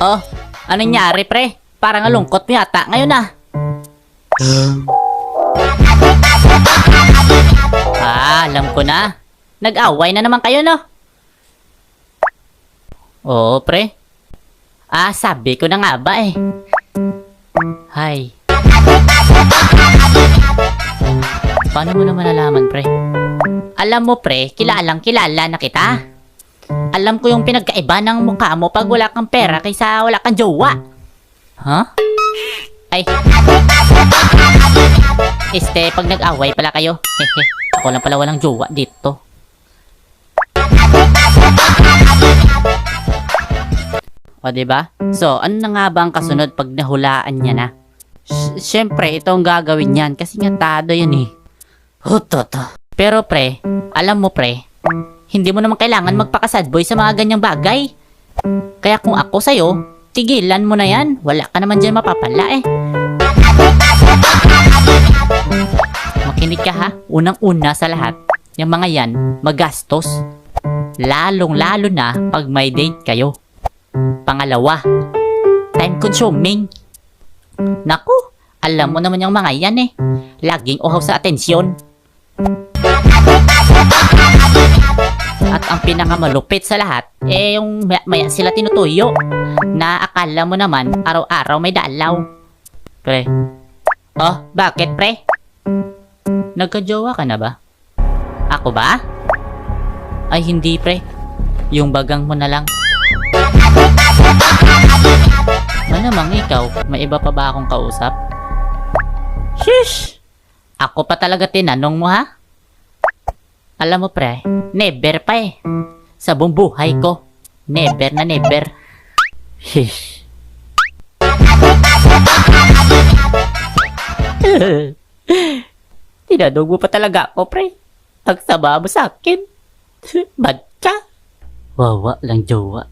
Oh, anong nangyari, pre? Parang alungkot mo yata ngayon ah. Alam ko na. Nag-away na naman kayo, no? Oo, pre. Sabi ko na nga ba eh. Hay. Paano mo naman nalaman, pre? Alam mo, pre, kilalang kilala na kita. Alam ko yung pinagkaiba ng mukha mo pag wala kang pera kaysa wala kang jowa. Huh? Ay. Pag nag-away pala kayo. Hehe. Ako lang pala walang jowa dito. O, diba? So, ano na nga ba ang kasunod pag nahulaan niya na? Siyempre, ito ang gagawin niyan kasi nga tado yun eh. Hutoto. Pero pre, alam mo pre, hindi mo naman kailangan magpaka-sad boy sa mga ganyang bagay. Kaya kung ako sa'yo, tigilan mo na yan. Wala ka naman dyan mapapala eh. Makinig ka ha. Unang-una sa lahat, yung mga yan, magastos. Lalong-lalo na pag may date kayo. Pangalawa, time consuming. Naku, alam mo naman yung mga yan eh. Laging uhaw sa atensyon. At ang pinakamalupit sa lahat, yung maya sila tinutuyo. Na akala mo naman, araw-araw may dalaw. Pre. Oh, bakit pre? Nagka-jowa ka na ba? Ako ba? Ay hindi pre. Yung bagang mo na lang. Malamang ikaw, may iba pa ba akong kausap? Shish! Ako pa talaga tinanong mo ha? Alam mo pre, never pa eh. Sa buong buhay ko, never na never. Shish! Tinanong mo pa talaga ako pre. Ang sama mo sa akin. Bad ka? Wawa lang jowa.